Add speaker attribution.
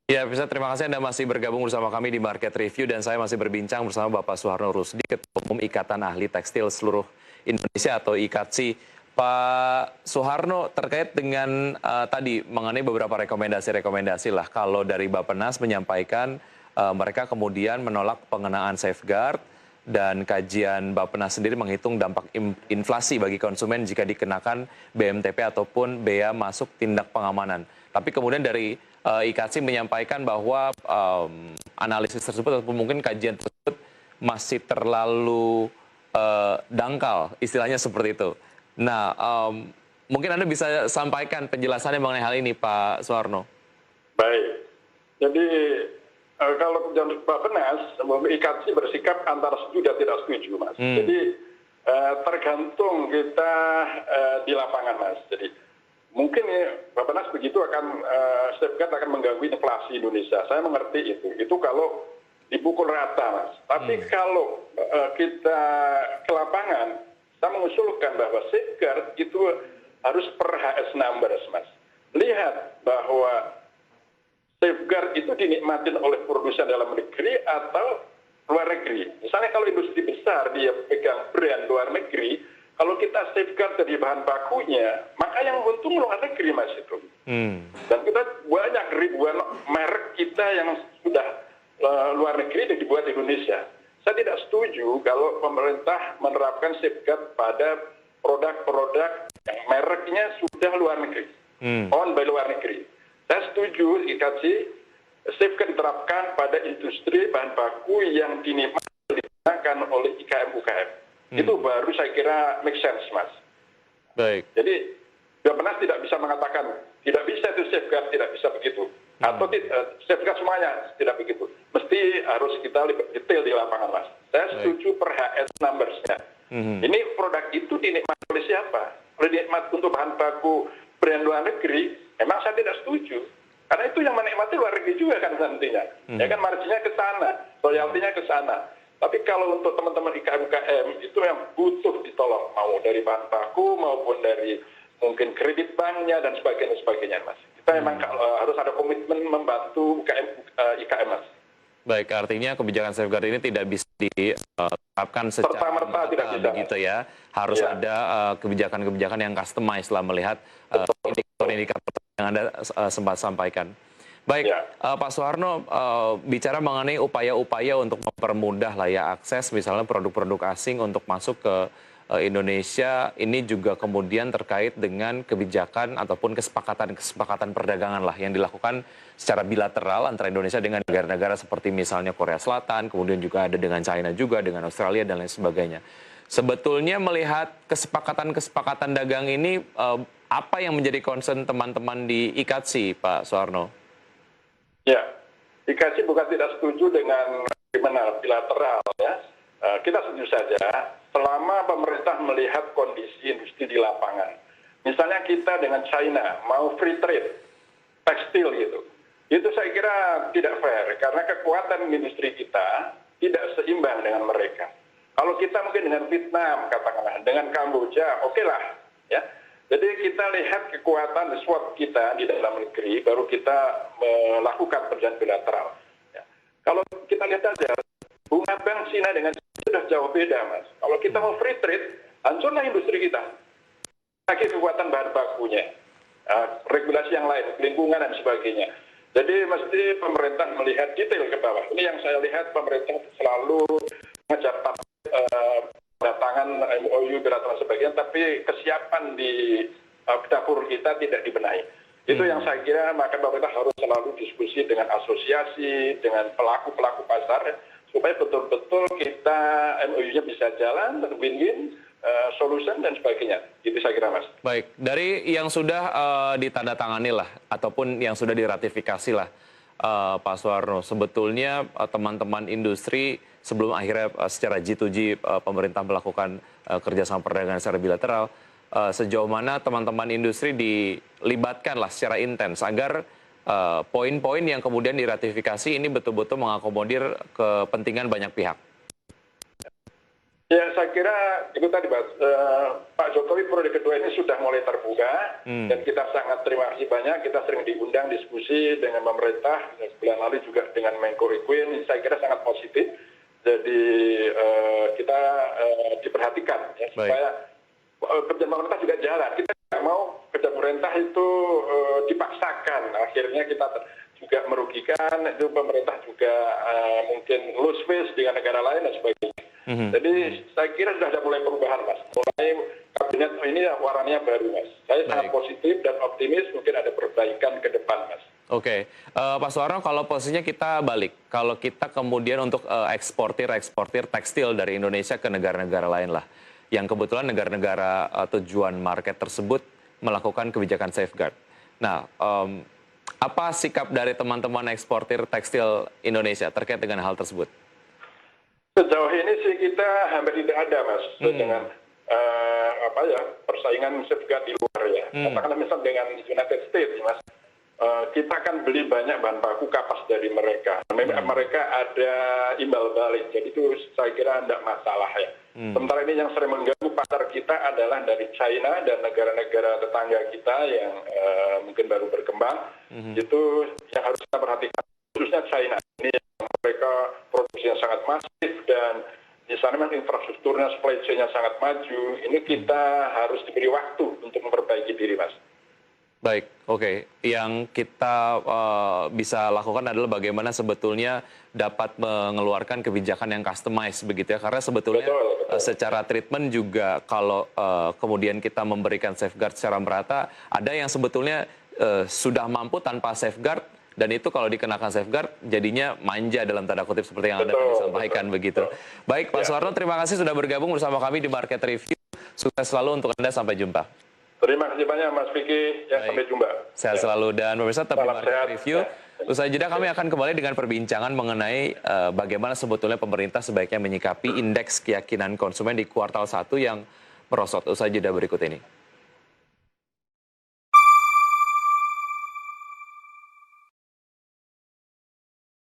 Speaker 1: Ya, bisa terima kasih Anda masih bergabung bersama kami di Market Review dan saya masih berbincang bersama Bapak Suharno Rusdi, Ketua Umum Ikatan Ahli Tekstil Seluruh Indonesia atau IKATSI. Pak Suharno, terkait dengan tadi mengenai beberapa rekomendasi-rekomendasi lah, kalau dari Bappenas menyampaikan mereka kemudian menolak pengenaan safeguard dan kajian Bappenas sendiri menghitung dampak inflasi bagi konsumen jika dikenakan BMTP ataupun bea masuk tindak pengamanan. Tapi kemudian dari IKATSI menyampaikan bahwa analisis tersebut ataupun mungkin kajian tersebut masih terlalu dangkal, istilahnya seperti itu. Nah, mungkin Anda bisa sampaikan penjelasannya mengenai hal ini, Pak Suharno.
Speaker 2: Baik. Jadi kalau Bappenas, IKATSI bersikap antara setuju dan tidak setuju, Mas. Jadi tergantung kita di lapangan, Mas. Jadi mungkin ya, Bappenas begitu akan safeguard akan mengganggu inflasi Indonesia. Saya mengerti itu. Itu kalau dipukul rata, Mas. Tapi kalau kita ke lapangan, saya mengusulkan bahwa safeguard itu harus per HS numbers, Mas. Lihat bahwa safeguard itu dinikmatin oleh produsen dalam negeri atau luar negeri. Misalnya kalau industri besar dia pegang brand luar negeri, kalau kita safeguard dari bahan bakunya, maka yang untung luar negeri, Mas, itu. Dan kita banyak ribuan merek kita yang sudah luar negeri dan dibuat di Indonesia. Saya tidak setuju kalau pemerintah menerapkan safeguard pada produk-produk yang mereknya sudah luar negeri, owned by luar negeri. Saya setuju IKATSI safeguard diterapkan pada industri bahan baku yang digunakan oleh IKM-UKM. Itu baru saya kira make sense, Mas.
Speaker 1: Baik.
Speaker 2: Jadi Bappenas tidak bisa mengatakan tidak bisa itu safeguard, tidak bisa begitu. Atau safeguard semuanya tidak begitu. Mesti harus kita lebih detail di lapangan, Mas. Saya setuju per HS numbers-nya. Ini produk itu dinikmati oleh siapa? Oleh dinikmat untuk bahan baku brand luar negeri, memang saya tidak setuju. Karena itu yang menikmati luar negeri juga kan nantinya. Ya kan marginnya ke sana, royaltinya ke sana. Tapi kalau untuk teman-teman IKM-UKM itu yang butuh ditolong, mau dari bahan baku maupun dari mungkin kredit banknya dan sebagainya, Mas. Kita memang harus ada komitmen membantu IKM, Mas.
Speaker 1: Baik, artinya kebijakan safeguard ini tidak bisa diterapkan secara merta begitu ya. Harus ada kebijakan-kebijakan yang customized lah melihat indikator-indikator yang Anda sempat sampaikan. Baik, Pak Suharno, bicara mengenai upaya-upaya untuk mempermudah lah ya akses misalnya produk-produk asing untuk masuk ke Indonesia, ini juga kemudian terkait dengan kebijakan ataupun kesepakatan perdagangan lah yang dilakukan secara bilateral antara Indonesia dengan negara-negara seperti misalnya Korea Selatan, kemudian juga ada dengan China juga, dengan Australia dan lain sebagainya. Sebetulnya melihat kesepakatan dagang ini, apa yang menjadi concern teman-teman di IKATSI, Pak Suharno?
Speaker 2: Ya, IKATSI bukan tidak setuju dengan kriminal bilateral ya. Kita setuju saja selama pemerintah melihat kondisi industri di lapangan. Misalnya kita dengan China mau free trade tekstil gitu. Itu saya kira tidak fair karena kekuatan industri kita tidak seimbang dengan mereka. Kalau kita mungkin dengan Vietnam katakanlah, dengan Kamboja, oke lah ya. Jadi kita lihat kekuatan SWOT kita di dalam negeri, baru kita melakukan perjanjian bilateral. Ya. Kalau kita lihat saja, bunga bank Cina dengan China sudah jauh beda, Mas. Kalau kita mau free trade, hancurlah industri kita. Lagi kekuatan bahan bakunya, regulasi yang lain, lingkungan dan sebagainya. Jadi mesti pemerintah melihat detail ke bawah. Ini yang saya lihat pemerintah selalu mengejar datangan MOU bilateral sebagainya, tapi kesiapan di dapur kita tidak dibenahi. Itu yang saya kira maka pemerintah harus selalu diskusi dengan asosiasi, dengan pelaku-pelaku pasar, supaya betul-betul kita MOU-nya bisa jalan, win-win, solution dan sebagainya. Itu saya kira, Mas.
Speaker 1: Baik, dari yang sudah ditandatangani lah, ataupun yang sudah diratifikasi lah, Pak Suharno, sebetulnya teman-teman industri sebelum akhirnya secara G2G pemerintah melakukan kerjasama perdagangan secara bilateral, sejauh mana teman-teman industri dilibatkan lah secara intens agar poin-poin yang kemudian diratifikasi ini betul-betul mengakomodir kepentingan banyak pihak.
Speaker 2: Ya, saya kira itu tadi, Mas. Pak Jokowi periode kedua ini sudah mulai terbuka, dan kita sangat terima kasih banyak. Kita sering diundang diskusi dengan pemerintah, dan sebulan lalu juga dengan Menko Equin. Saya kira sangat positif. Jadi kita diperhatikan, ya, supaya kerja pemerintah juga jalan. Kita tidak mau kerja pemerintah itu dipaksakan. Akhirnya kita juga merugikan, itu pemerintah juga mungkin lose face dengan negara lain dan sebagainya. Jadi saya kira sudah ada mulai perubahan, Mas. Mulai kabinet ini warnanya baru, Mas. Saya sangat positif dan optimis mungkin ada perbaikan ke depan, Mas.
Speaker 1: Oke, Pak Suharno, kalau posisinya kita balik, kalau kita kemudian untuk eksportir tekstil dari Indonesia ke negara-negara lain lah, yang kebetulan negara-negara tujuan market tersebut melakukan kebijakan safeguard. Nah, apa sikap dari teman-teman eksportir tekstil Indonesia terkait dengan hal tersebut?
Speaker 2: Sejauh ini sih kita hampir tidak ada, Mas, dengan persaingan safeguard di luar, ya. Katakanlah misal dengan United States, Mas, kita akan beli banyak bahan baku kapas dari mereka. Mereka ada imbal balik, jadi itu saya kira tidak masalah, ya. Sementara ini yang sering mengganggu pasar kita adalah dari China dan negara-negara tetangga kita yang mungkin baru berkembang. Itu yang harus kita perhatikan, khususnya China. Ini mereka produksinya sangat masif dan di sana memang infrastrukturnya, supply chain-nya sangat maju. Ini kita harus diberi waktu untuk memperbaiki diri, Mas.
Speaker 1: Baik, oke. Yang kita bisa lakukan adalah bagaimana sebetulnya dapat mengeluarkan kebijakan yang customized begitu ya. Karena sebetulnya secara treatment juga kalau kemudian kita memberikan safeguard secara merata, ada yang sebetulnya sudah mampu tanpa safeguard, dan itu kalau dikenakan safeguard jadinya manja dalam tanda kutip seperti yang Anda sampaikan begitu. Baik, Pak Suharno, terima kasih sudah bergabung bersama kami di Market Review. Sukses selalu untuk Anda, sampai jumpa.
Speaker 2: Terima kasih banyak, Mas Vicky. Ya, sampai jumpa.
Speaker 1: Sehat selalu, dan pemirsa tetap di Market Review. Usai jeda kami akan kembali dengan perbincangan mengenai bagaimana sebetulnya pemerintah sebaiknya menyikapi indeks keyakinan konsumen di kuartal 1 yang merosot. Usai jeda berikut ini.